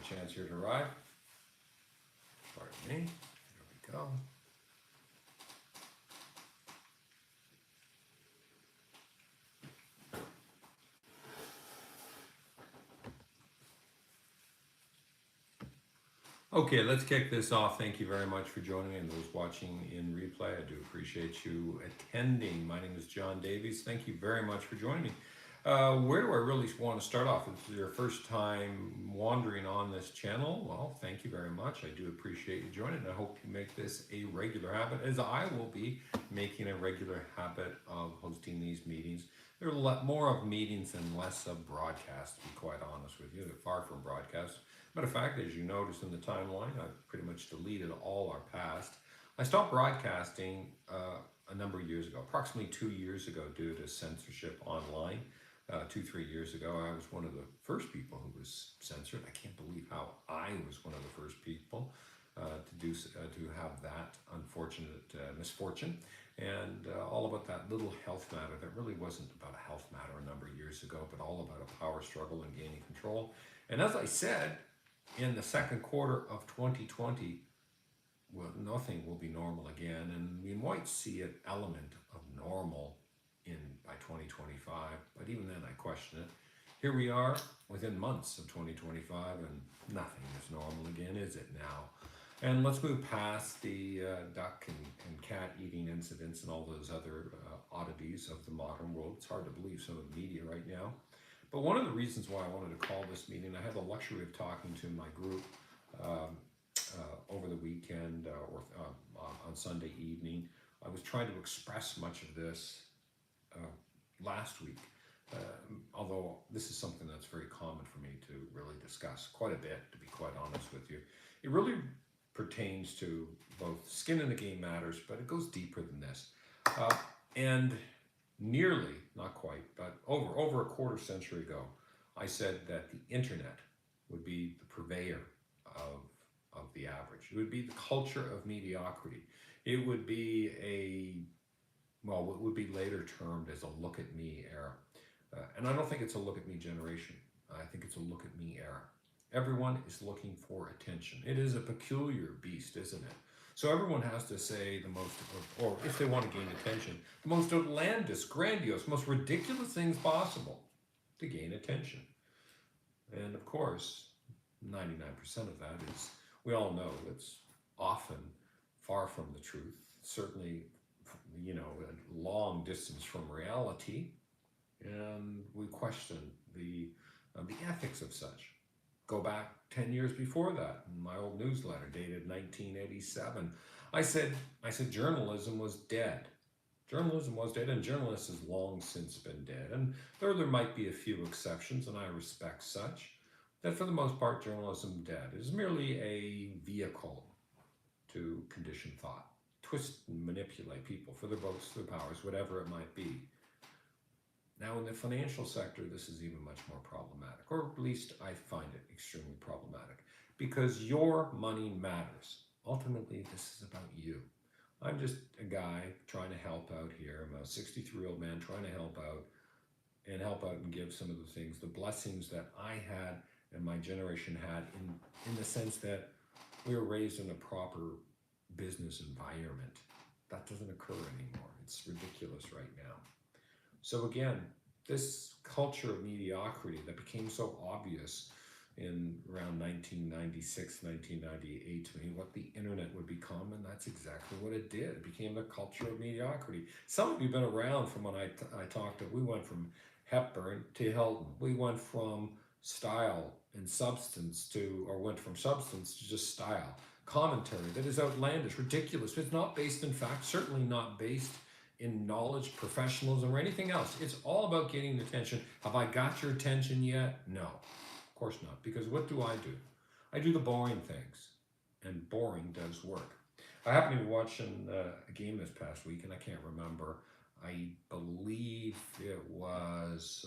chance here to arrive. Pardon me. There we go. Okay, let's kick this off. Thank you very much for joining me and those watching in replay. I do appreciate you attending. My name is John Davies. Thank you very much for joining me. Where do I really want to start off? If this is your first time wandering on this channel, well, thank you very much. I do appreciate you joining, and I hope you make this a regular habit, as I will be making a regular habit of hosting these meetings. There are a lot more of meetings and less of broadcasts, to be quite honest with you. They're far from broadcasts. Matter of fact, as you notice in the timeline, I've pretty much deleted all our past. I stopped broadcasting a number of years ago, approximately 2 years ago, due to censorship online. 3 years ago, I was one of the first people who was censored. I can't believe how I was one of the first people to have that unfortunate misfortune. And all about that little health matter that really wasn't about a health matter a number of years ago, but all about a power struggle and gaining control. And as I said, in the second quarter of 2020, well, nothing will be normal again, and we might see an element of normal by 2025, but even then I question it. Here we are within months of 2025, and nothing is normal again, is it now? And let's move past the duck and cat eating incidents and all those other oddities of the modern world. It's hard to believe some of the media right now. But one of the reasons why I wanted to call this meeting, I had the luxury of talking to my group over the weekend or on Sunday evening. I was trying to express much of this last week, although this is something that's very common for me to really discuss quite a bit, to be quite honest with you. It really pertains to both skin in the game matters, but it goes deeper than this. And nearly, not quite, but over a quarter century ago, I said that the internet would be the purveyor of the average. It would be the culture of mediocrity. It would be what would be later termed as a look at me era. And I don't think it's a look at me generation. I think it's a look at me era. Everyone is looking for attention. It is a peculiar beast, isn't it? So everyone has to say the most, or if they want to gain attention, the most outlandish, grandiose, most ridiculous things possible to gain attention. And of course, 99% of that is, we all know it's often far from the truth, certainly, a long distance from reality, and we question the ethics of such. Go back 10 years before that, in my old newsletter dated 1987, I said journalism was dead. Journalism was dead, and journalists has long since been dead. And there might be a few exceptions, and I respect such, that for the most part, journalism dead. It is merely a vehicle to condition thought, twist and manipulate people for their votes, their powers, whatever it might be. Now, in the financial sector, this is even much more problematic, or at least I find it extremely problematic, because your money matters. Ultimately, this is about you. I'm just a guy trying to help out here. I'm a 63-year-old man trying to help out and give some of the things, the blessings that I had and my generation had in the sense that we were raised in a proper business environment. That doesn't occur anymore. It's ridiculous right now. So again, this culture of mediocrity that became so obvious in around 1996, 1998 to me, what the internet would become, and that's exactly what it did. It became the culture of mediocrity. Some of you have been around from when I talked to, we went from Hepburn to Hilton. We went from style and substance went from substance to just style. Commentary that is outlandish, ridiculous. It's not based in fact, certainly not based in knowledge, professionalism, or anything else. It's all about getting attention. Have I got your attention yet? No, of course not. Because what do? I do the boring things, and boring does work. I happened to be watching a game this past week, and I can't remember. I believe it was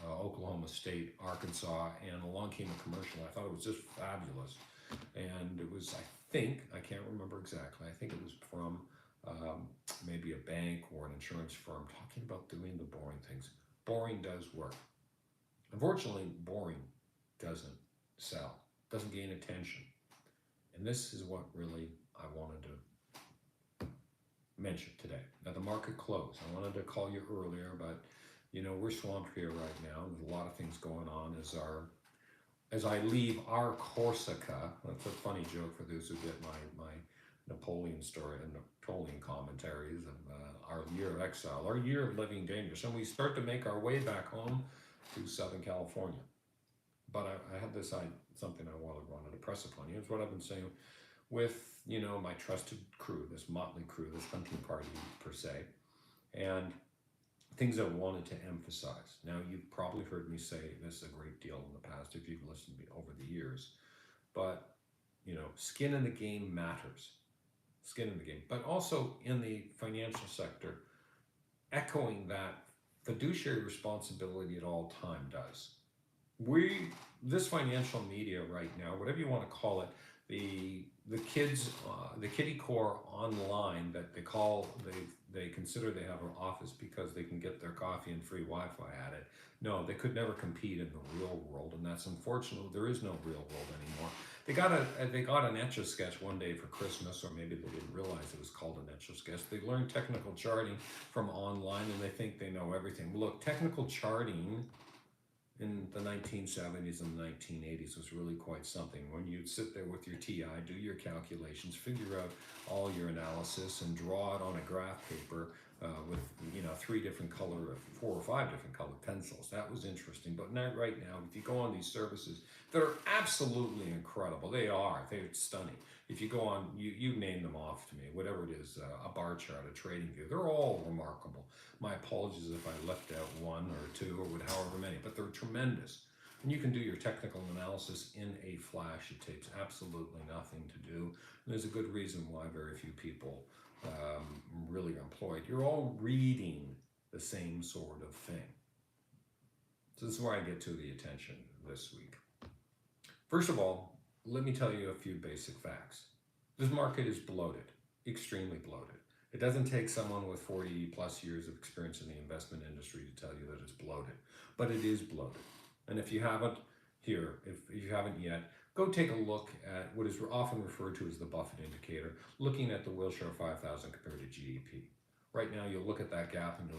Oklahoma State, Arkansas, and along came a commercial. I thought it was just fabulous. And it was, I can't remember exactly, I think it was from maybe a bank or an insurance firm talking about doing the boring things. Boring does work. Unfortunately, boring doesn't sell. doesn't gain attention. And this is what really I wanted to mention today. Now the market closed. I wanted to call you earlier, but we're swamped here right now. There's a lot of things going on as I leave our Corsica. That's a funny joke for those who get my Napoleon story and Napoleon commentaries of our year of exile, our year of living dangerous, and we start to make our way back home to Southern California. But I had this something I wanted to press upon you. It's what I've been saying with my trusted crew, this motley crew, this hunting party per se, and things I wanted to emphasize. Now, you've probably heard me say this a great deal in the past if you've listened to me over the years, but skin in the game matters. Skin in the game, but also in the financial sector, echoing that fiduciary responsibility at all time does. This financial media right now, whatever you want to call it, the kids, the kiddie core online that they consider they have an office because they can get their coffee and free Wi-Fi at it. No, they could never compete in the real world, and that's unfortunate. There is no real world anymore. They got an Etch-a-Sketch one day for Christmas, or maybe they didn't realize it was called an Etch-a-Sketch. They learned technical charting from online, and they think they know everything. Look, technical charting in the 1970s and the 1980s was really quite something. When you'd sit there with your TI, do your calculations, figure out all your analysis, and draw it on a graph paper with 4 or 5 different color pencils. That was interesting. But now, right now, if you go on these services that are absolutely incredible, they're stunning. If you go on, you name them off to me, whatever it is, a bar chart, a trading view, they're all remarkable. My apologies if I left out one or two or however many, but they're tremendous. And you can do your technical analysis in a flash. It takes absolutely nothing to do. And there's a good reason why very few people really are employed. You're all reading the same sort of thing. So this is where I get to the attention this week. First of all, let me tell you a few basic facts. This market is bloated, extremely bloated. It doesn't take someone with 40 plus years of experience in the investment industry to tell you that it's bloated, but it is bloated. And if you haven't yet, go take a look at what is often referred to as the Buffett indicator, looking at the Wilshire 5000 compared to GDP. Right now, you'll look at that gap and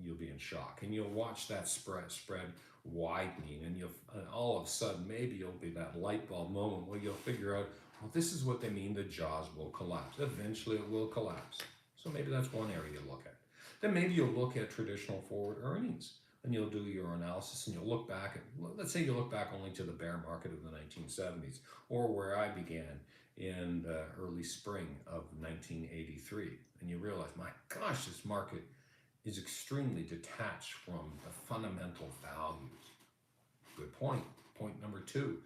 you'll be in shock, and you'll watch that spread widening, and all of a sudden, maybe you'll be that light bulb moment where you'll figure out, well, this is what they mean, the jaws will collapse. Eventually, it will collapse. So maybe that's one area you look at. Then maybe you'll look at traditional forward earnings, and you'll do your analysis, and you'll look back let's say you look back only to the bear market of the 1970s, or where I began in the early spring of 1983, and you realize, my gosh, this market is extremely detached from the fundamental values. Good point. Point number 2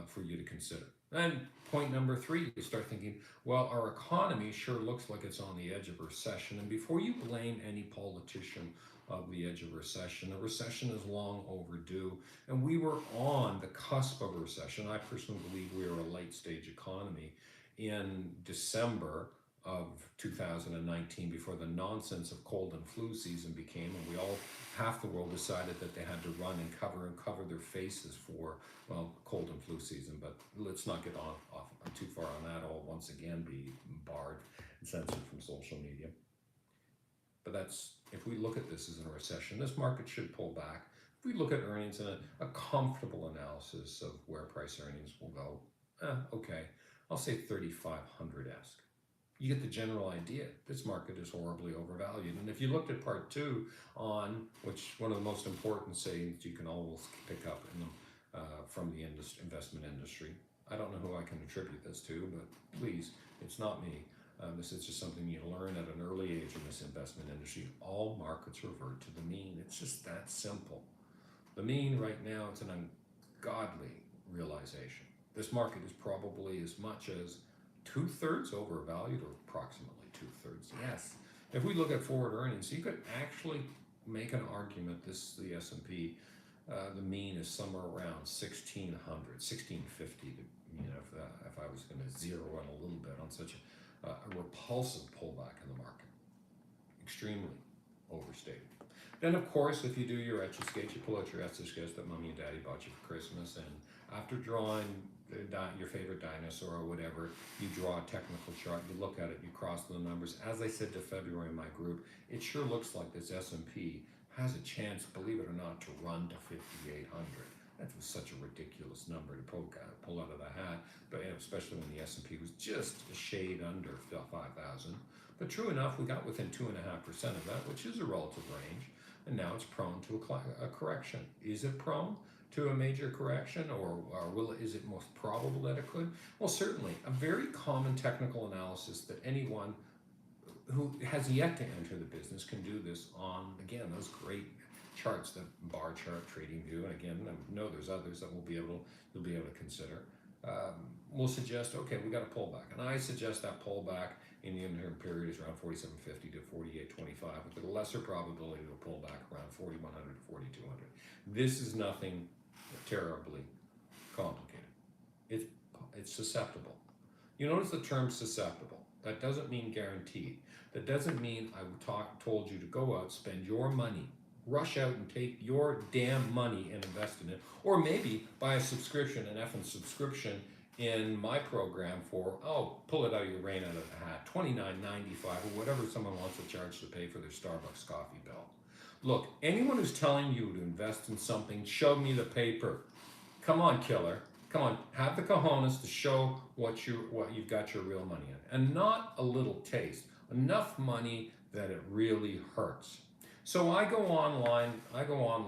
for you to consider. Then point number 3, you start thinking, well, our economy sure looks like it's on the edge of recession. And before you blame any politician of the edge of recession, a recession is long overdue. And we were on the cusp of a recession. I personally believe we are a late stage economy in December of 2019, before the nonsense of cold and flu season became, and half the world decided that they had to run and cover their faces for, well, cold and flu season. But let's not get off too far on that. I'll once again be barred and censored from social media. But if we look at this as a recession, this market should pull back. If we look at earnings and a comfortable analysis of where price earnings will go, okay, I'll say 3,500-esque. You get the general idea. This market is horribly overvalued. And if you looked at part 2 on, which one of the most important sayings you can always pick up from the investment industry, I don't know who I can attribute this to, but please, it's not me. This is just something you learn at an early age in this investment industry. All markets revert to the mean. It's just that simple. The mean right now, it's an ungodly realization. This market is probably as much as 2/3 overvalued, or approximately 2/3. Yes. If we look at forward earnings, you could actually make an argument. The S&P, the mean is somewhere around 1,600, 1,650. If I was going to zero in a little bit on such a repulsive pullback in the market, extremely overstated. Then, of course, if you do your Etch-a-Sketch, you pull out your Etch-a-Sketch that mommy and daddy bought you for Christmas, and after drawing your favorite dinosaur or whatever, you draw a technical chart, you look at it, you cross the numbers. As I said to February in my group, it sure looks like this S&P has a chance, believe it or not, to run to 5,800. That was such a ridiculous number to pull out of the hat, but especially when the S&P was just a shade under 5,000. But true enough, we got within 2.5% of that, which is a relative range, and now it's prone to a correction. Is it prone to a major correction, or is it most probable that it could? Well, certainly. A very common technical analysis that anyone who has yet to enter the business can do this on, again, those great charts, the bar chart, trading view, and again, I know there's others that you'll be able to consider. We'll suggest, okay, we got a pullback, and I suggest that pullback in the interim period is around 47.50 to 48.25, with a lesser probability of a pullback around 4,100 to 4,200. This is nothing terribly complicated. It's susceptible. You notice the term susceptible. That doesn't mean guaranteed. That doesn't mean I told you to go out, spend your money, rush out and take your damn money and invest in it, or maybe buy a subscription, an effing subscription in my program for, pull it out of your rain out of the hat, $29.95 or whatever someone wants to charge to pay for their Starbucks coffee bill. Look, anyone who's telling you to invest in something, show me the paper. Come on, killer. Come on, have the cojones to show what you've got your real money in. And not a little taste, enough money that it really hurts. So I go on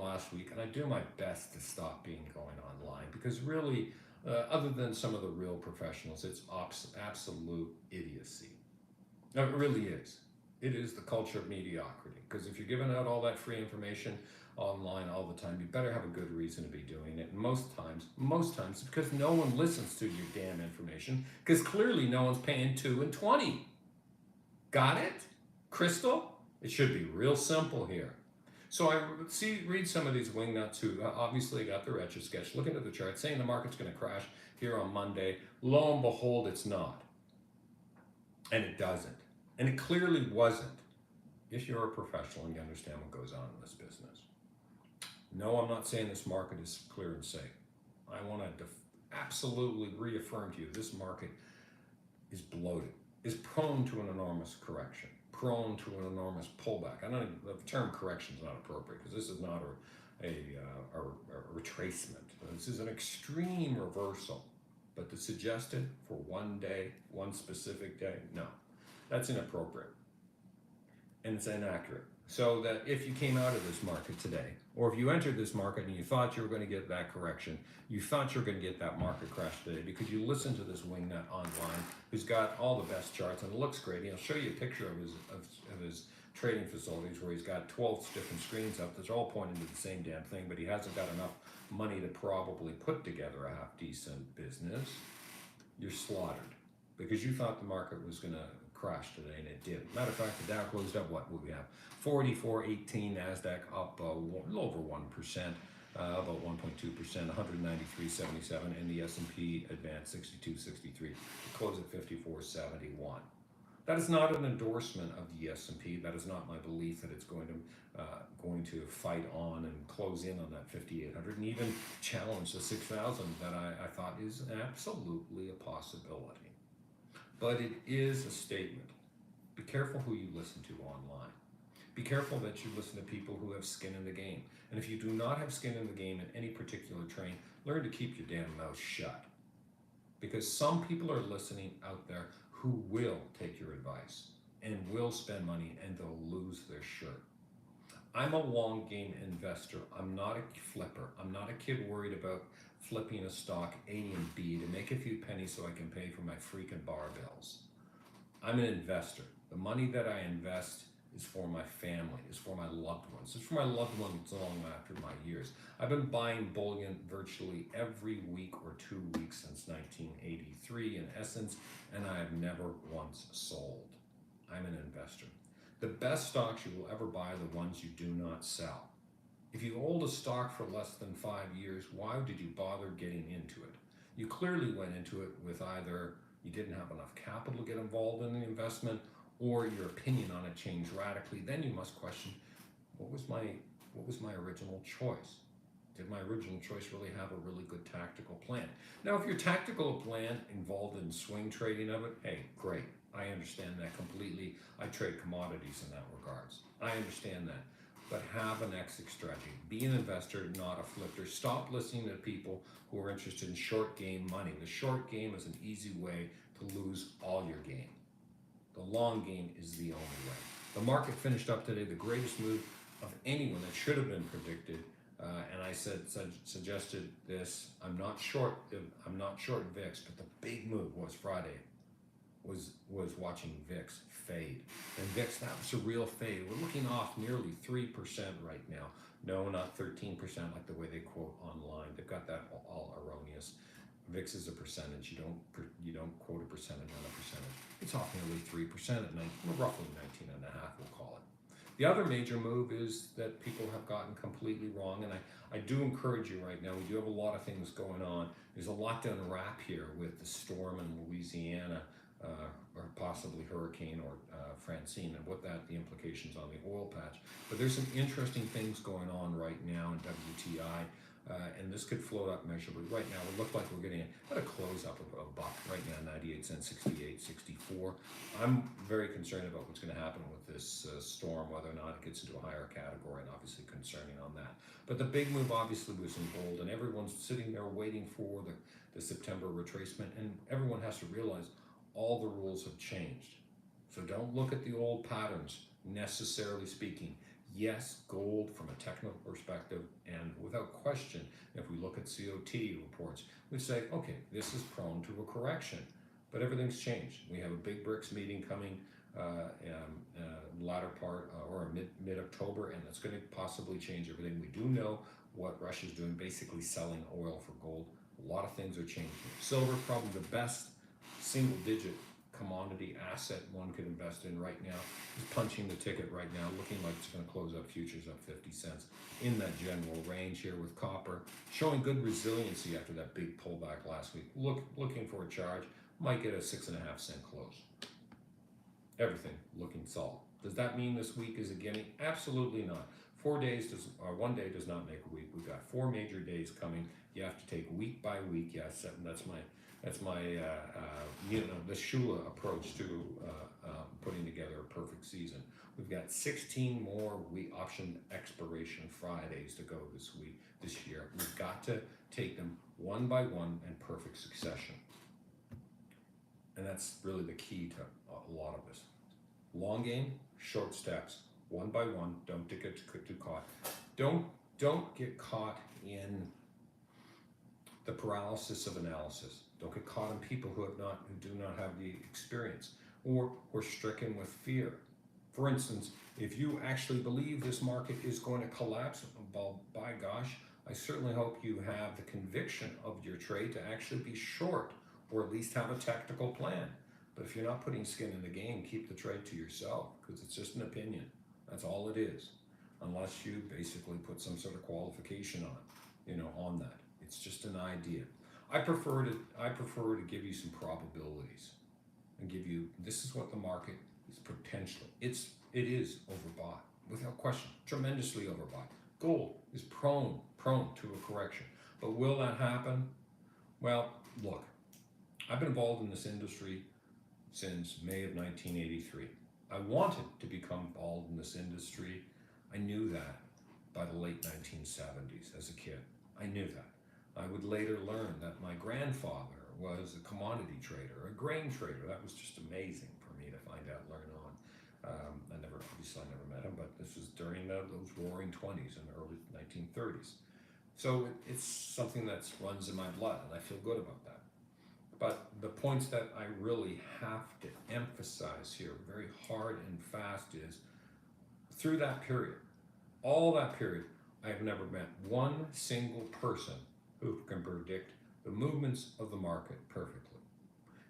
last week, and I do my best to stop going online, because really, other than some of the real professionals, it's absolute idiocy. No, it really is. It is the culture of mediocrity, because if you're giving out all that free information online all the time, you better have a good reason to be doing it. And most times, it's because no one listens to your damn information, because clearly no one's paying 2 and 20. Got it? Crystal? It should be real simple here. So I read some of these wingnuts who obviously got their Etch-a-Sketch, looking at the chart, saying the market's going to crash here on Monday. Lo and behold, it's not. And it doesn't. And it clearly wasn't, if you're a professional and you understand what goes on in this business. No, I'm not saying this market is clear and safe. I want to absolutely reaffirm to you, this market is bloated, is prone to an enormous correction, prone to an enormous pullback. The term correction is not appropriate, because this is not a retracement. This is an extreme reversal. But to suggest it for one day, one specific day, no. That's inappropriate. And it's inaccurate. So that if you came out of this market today, or if you entered this market and you thought you were going to get that correction, you thought you were going to get that market crash today because you listened to this wingnut online who's got all the best charts and it looks great. He'll show you a picture of his trading facilities where he's got 12 different screens up that's all pointing to the same damn thing, but he hasn't got enough money to probably put together a half-decent business. You're slaughtered because you thought the market was going to crash today, and it did. Matter of fact, the Dow closed up, what would we have? 44.18, NASDAQ up a little over 1%, about 1.2%, 193.77, and the S&P advanced 62.63. It closed at 54.71. That is not an endorsement of the S&P. That is not my belief that it's going to fight on and close in on that 5,800 and even challenge the 6,000 that I thought is absolutely a possibility. But it is a statement. Be careful who you listen to online. Be careful that you listen to people who have skin in the game. And if you do not have skin in the game in any particular train, learn to keep your damn mouth shut. Because some people are listening out there who will take your advice and will spend money and they'll lose their shirt. I'm a long game investor. I'm not a flipper. I'm not a kid worried about flipping a stock A and B to make a few pennies so I can pay for my freaking bar bills. I'm an investor. The money that I invest is for my family, is for my loved ones. It's for my loved ones long after my years. I've been buying bullion virtually every week or 2 weeks since 1983 in essence, and I have never once sold. I'm an investor. The best stocks you will ever buy are the ones you do not sell. If you hold a stock for less than 5 years, why did you bother getting into it? You clearly went into it with either you didn't have enough capital to get involved in the investment or your opinion on it changed radically. Then you must question, what was my original choice? did my original choice really have a really good tactical plan? Now, if your tactical plan involved in swing trading of it, hey, great. I understand that completely. I trade commodities in that regards. I understand that. But have an exit strategy. Be an investor, not a flipper. Stop listening to people who are interested in short game money. The short game is an easy way to lose all your game. The long game is the only way. The market finished up today, the greatest move of anyone that should have been predicted. And I suggested this. I'm not short VIX, but the big move was Friday. Was watching VIX fade, and VIX, that was a real fade. We're looking off nearly 3% right now. No, not 13% like the way they quote online. They've got that all erroneous. VIX is a percentage. You don't quote a percentage on a percentage. It's off nearly 3% at roughly 19 and a half, we'll call it. The other major move is that people have gotten completely wrong, and I do encourage you right now. We do have a lot of things going on. There's a lot to unwrap here with the storm in Louisiana, or possibly Hurricane or Francine, and the implications on the oil patch. But there's some interesting things going on right now in WTI. And this could float up measurably. Right now, it looked like we're getting at a close up of a buck right now, 98 cents, 68, 64. I'm very concerned about what's going to happen with this storm, whether or not it gets into a higher category, and obviously concerning on that. But the big move obviously was in gold, and everyone's sitting there waiting for the September retracement, and everyone has to realize all the rules have changed. So don't look at the old patterns, necessarily speaking. Yes, gold from a technical perspective, and without question, if we look at COT reports, we say, okay, this is prone to a correction, but everything's changed. We have a big BRICS meeting coming latter part or mid-October, and that's going to possibly change everything. We do know what Russia's doing, basically selling oil for gold. A lot of things are changing. Silver, probably the best single-digit commodity asset one could invest in right now, is punching the ticket right now, looking like it's going to close up futures up 50 cents in that general range here, with copper showing good resiliency after that big pullback last week. Looking for a charge, might get a 6.5 cent close. Everything looking solid. Does that mean this week is a gimme? Absolutely not. 1 day does not make a week. We've got 4 major days coming. You have to take week by week. Yes, that's my the Shula approach to putting together a perfect season. We've got 16 more option expiration Fridays to go this year. We've got to take them one by one in perfect succession. And that's really the key to a lot of this. Long game, short steps, one by one. Don't get too caught. Don't get caught in the paralysis of analysis. Don't get caught in people who do not have the experience, or stricken with fear. For instance, if you actually believe this market is going to collapse, well, by gosh, I certainly hope you have the conviction of your trade to actually be short, or at least have a tactical plan. But if you're not putting skin in the game, keep the trade to yourself, because it's just an opinion. That's all it is, unless you basically put some sort of qualification on that. It's just an idea. I prefer to give you some probabilities and give you, this is what the market is potentially. It is overbought, without question, tremendously overbought. Gold is prone to a correction. But will that happen? Well, look, I've been involved in this industry since May of 1983. I wanted to become involved in this industry. I knew that by the late 1970s as a kid. I knew that. I would later learn that my grandfather was a commodity trader, a grain trader. That was just amazing for me to find out, learn on. I never met him, but this was during those roaring 20s and early 1930s. So it's something that runs in my blood, and I feel good about that. But the points that I really have to emphasize here very hard and fast is, through that period, all that period, I have never met one single person who can predict the movements of the market perfectly.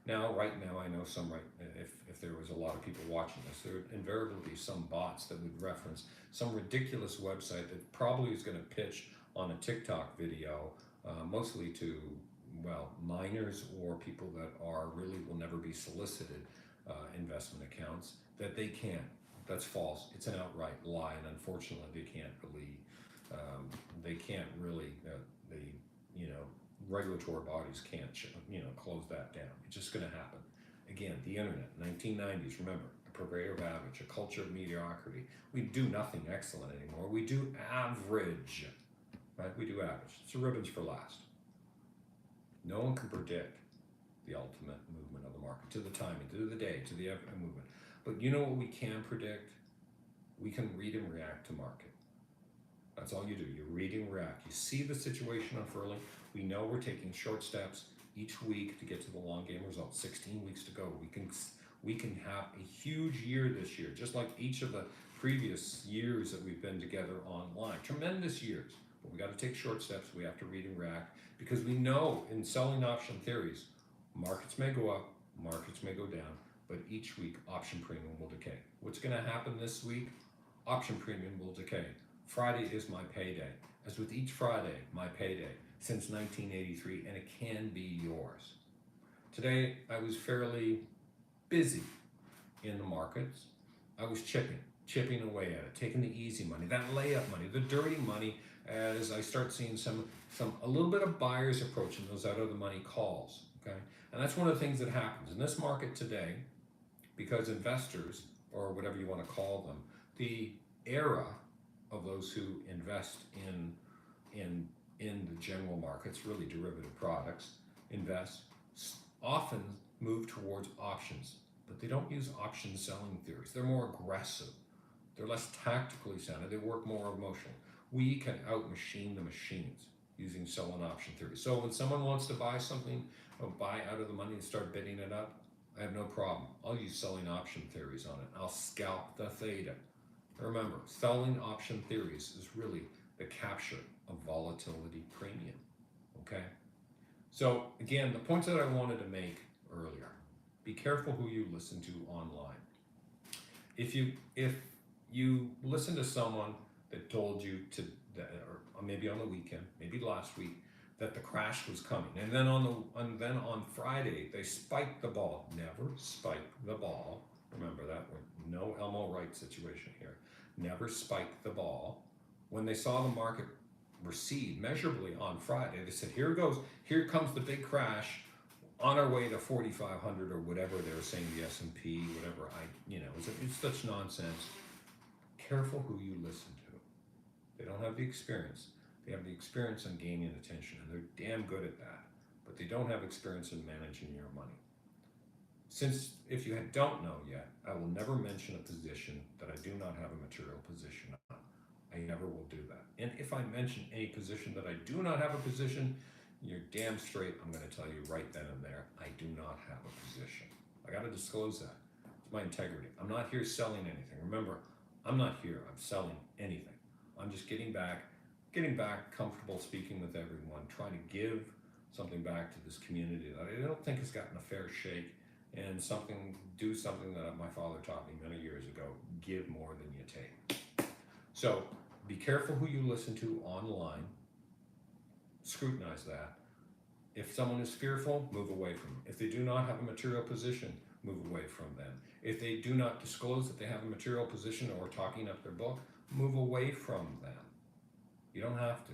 Now, right now, I know if there was a lot of people watching this, there would invariably be some bots that would reference some ridiculous website that probably is going to pitch on a TikTok video, mostly to, minors or people that will never be solicited investment accounts, that they can't. That's false. It's an outright lie, and unfortunately, they can't really They can't really, the you know regulatory bodies can't close that down. It's just going to happen. Again, the internet, 1990s. Remember, a purveyor of average, a culture of mediocrity. We do nothing excellent anymore. We do average, right? We do average. It's the ribbons for last. No one can predict the ultimate movement of the market, to the timing, to the day, to the movement. But you know what we can predict? We can read and react to market. That's all you do. You read and react. You see the situation unfurling. We know we're taking short steps each week to get to the long game result. 16 weeks to go. We can have a huge year this year, just like each of the previous years that we've been together online. Tremendous years. But we got to take short steps. We have to read and react because we know in selling option theories, markets may go up, markets may go down, but each week option premium will decay. What's going to happen this week? Option premium will decay. Friday is my payday. As with each Friday, my payday since 1983, and it can be yours. Today, I was fairly busy in the markets. I was chipping away at it, taking the easy money, that layup money, the dirty money, as I start seeing a little bit of buyers approaching those out of the money calls. Okay, and that's one of the things that happens in this market today, because investors, or whatever you want to call them, the era of those who invest in the general markets, really derivative products, often move towards options, but they don't use option selling theories. They're more aggressive. They're less tactically sound. They work more emotional. We can out-machine the machines using sell and option theory. So when someone wants to buy something, or buy out of the money and start bidding it up, I have no problem. I'll use selling option theories on it. I'll scalp the theta. Remember, selling option theories is really the capture of volatility premium, okay? So again, the points that I wanted to make earlier, be careful who you listen to online. If you listen to someone that told you or maybe on the weekend, maybe last week, that the crash was coming, and then on Friday they spiked the ball. Never spike the ball. Remember that. No Elmo Wright situation here. Never spike the ball. When they saw the market recede measurably on Friday, they said, here it goes. Here comes the big crash on our way to 4,500 or whatever they were saying, the S&P, whatever. It's such nonsense. Careful who you listen to. They don't have the experience. They have the experience in gaining attention, and they're damn good at that. But they don't have experience in managing your money. Since, if you don't know yet, I will never mention a position that I do not have a material position on. I never will do that. And if I mention any position that I do not have a position, you're damn straight, I'm going to tell you right then and there, I do not have a position. I got to disclose that. It's my integrity. I'm not here selling anything. Remember, I'm not here. I'm selling anything. I'm just getting back comfortable speaking with everyone, trying to give something back to this community that I don't think has gotten a fair shake, and do something that my father taught me many years ago: give more than you take. So be careful who you listen to online. Scrutinize that. If someone is fearful, move away from them. If they do not have a material position, move away from them. If they do not disclose that they have a material position or talking up their book, move away from them. You don't have to,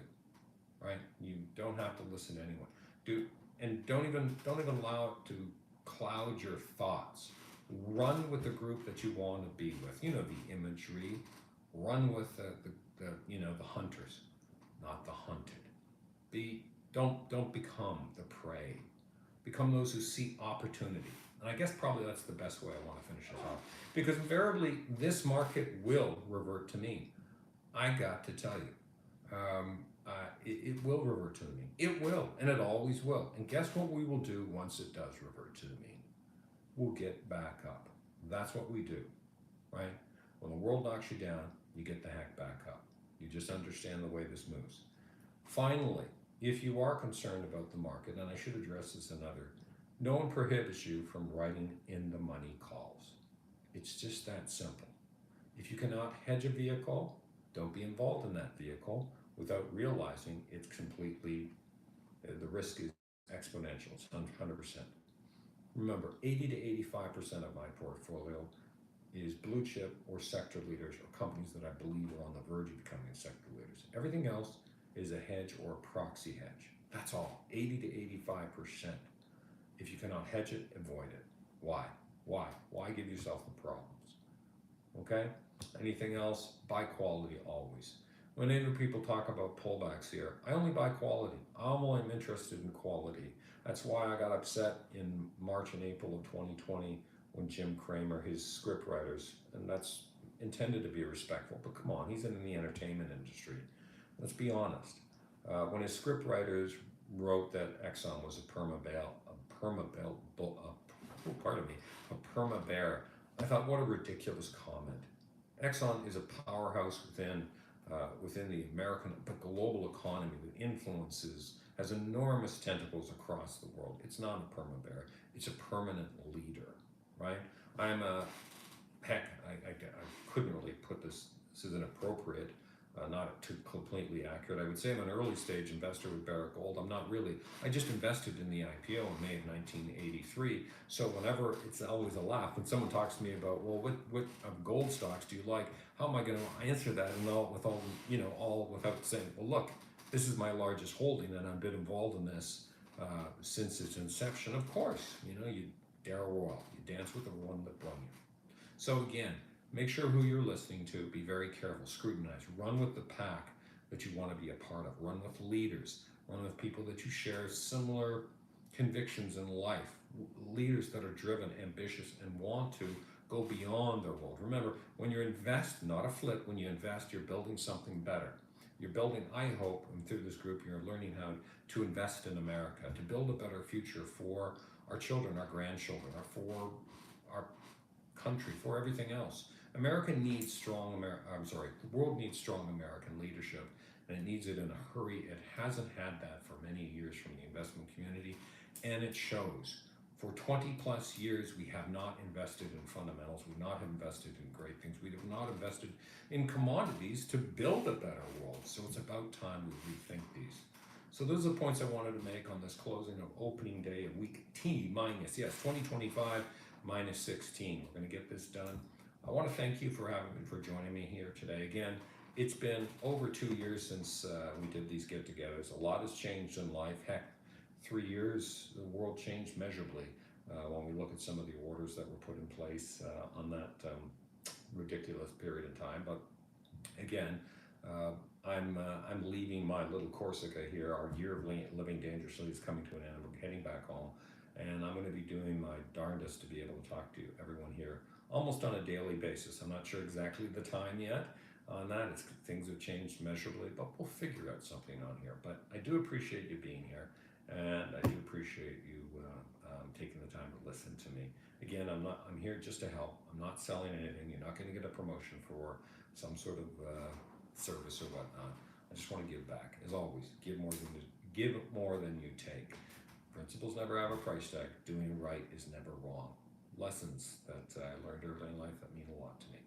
right? You don't have to listen to anyone. Don't even allow it to cloud your thoughts. Run with the group that you want to be with. You know, the imagery. Run with the hunters, not the hunted. Don't become the prey. Become those who see opportunity. And I guess probably that's the best way I want to finish this off. Because invariably, this market will revert to mean. I got to tell you. It will revert to the mean. It will, and it always will. And guess what we will do once it does revert to the mean? We'll get back up. That's what we do, right? When the world knocks you down, you get the heck back up. You just understand the way this moves. Finally, if you are concerned about the market, and I should address this another, no one prohibits you from writing in the money calls. It's just that simple. If you cannot hedge a vehicle, don't be involved in that vehicle without realizing it's completely, the risk is exponential. It's 100%. Remember, 80 to 85% of my portfolio is blue chip or sector leaders or companies that I believe are on the verge of becoming sector leaders. Everything else is a hedge or a proxy hedge. That's all, 80 to 85%. If you cannot hedge it, avoid it. Why? Why give yourself the problems? Okay? Anything else? Buy quality always. Whenever people talk about pullbacks here, I only buy quality. I'm only interested in quality. That's why I got upset in March and April of 2020 when Jim Cramer, his script writers, and that's intended to be respectful, but come on, he's in the entertainment industry. Let's be honest. When his script writers wrote that Exxon was a perma bear, I thought, what a ridiculous comment. Exxon is a powerhouse within the American but global economy that influences, has enormous tentacles across the world. It's not a perma bear, it's a permanent leader, right? I'm a, heck, I couldn't really put this is inappropriate, not too completely accurate. I would say I'm an early stage investor with Barrick Gold. I'm not really, I just invested in the IPO in May of 1983. So whenever, it's always a laugh when someone talks to me about, well, what gold stocks do you like? How am I going to answer that? And all without saying, well, look, this is my largest holding and I've been involved in this since its inception. Of course, you dare a royal, you dance with the one that brung you. So again, make sure who you're listening to, be very careful, scrutinize, run with the pack that you want to be a part of, run with leaders, run with people that you share similar convictions in life, leaders that are driven, ambitious, and want to go beyond their world. Remember, when you invest, not a flip, when you invest, you're building something better. You're building, I hope, and through this group, you're learning how to invest in America, to build a better future for our children, our grandchildren, for our country, for everything else. America needs strong the world needs strong American leadership, and it needs it in a hurry. It hasn't had that for many years from the investment community, and it shows. For 20 plus years, we have not invested in fundamentals. We've not invested in great things. We have not invested in commodities to build a better world. So it's about time we rethink these. So those are the points I wanted to make on this closing of opening day of week T minus, 2025 minus 16. We're going to get this done. I want to thank you for joining me here today. Again, it's been over 2 years since we did these get-togethers. A lot has changed in life. Heck, 3 years, the world changed measurably when we look at some of the orders that were put in place on that ridiculous period of time. But again, I'm leaving my little Corsica here. Our year of living dangerously is coming to an end. We're heading back home, and I'm going to be doing my darndest to be able to talk to everyone here almost on a daily basis. I'm not sure exactly the time yet on that. Things have changed measurably, but we'll figure out something on here. But I do appreciate you being here, and I do appreciate you taking the time to listen to me. Again, I'm here just to help. I'm not selling anything. You're not going to get a promotion for some sort of service or whatnot. I just want to give back. As always, give more than you take. Principles never have a price tag. Doing right is never wrong. Lessons that I learned early in life that mean a lot to me.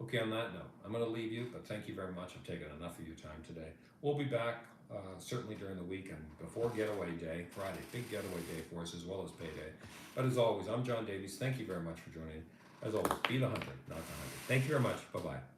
Okay, on that note, I'm going to leave you, but thank you very much. I've taken enough of your time today. We'll be back certainly during the week and before Getaway Day, Friday, big getaway day for us as well as payday. But as always, I'm John Davies. Thank you very much for joining. As always, be the hunter, not the hunted. Thank you very much. Bye-bye.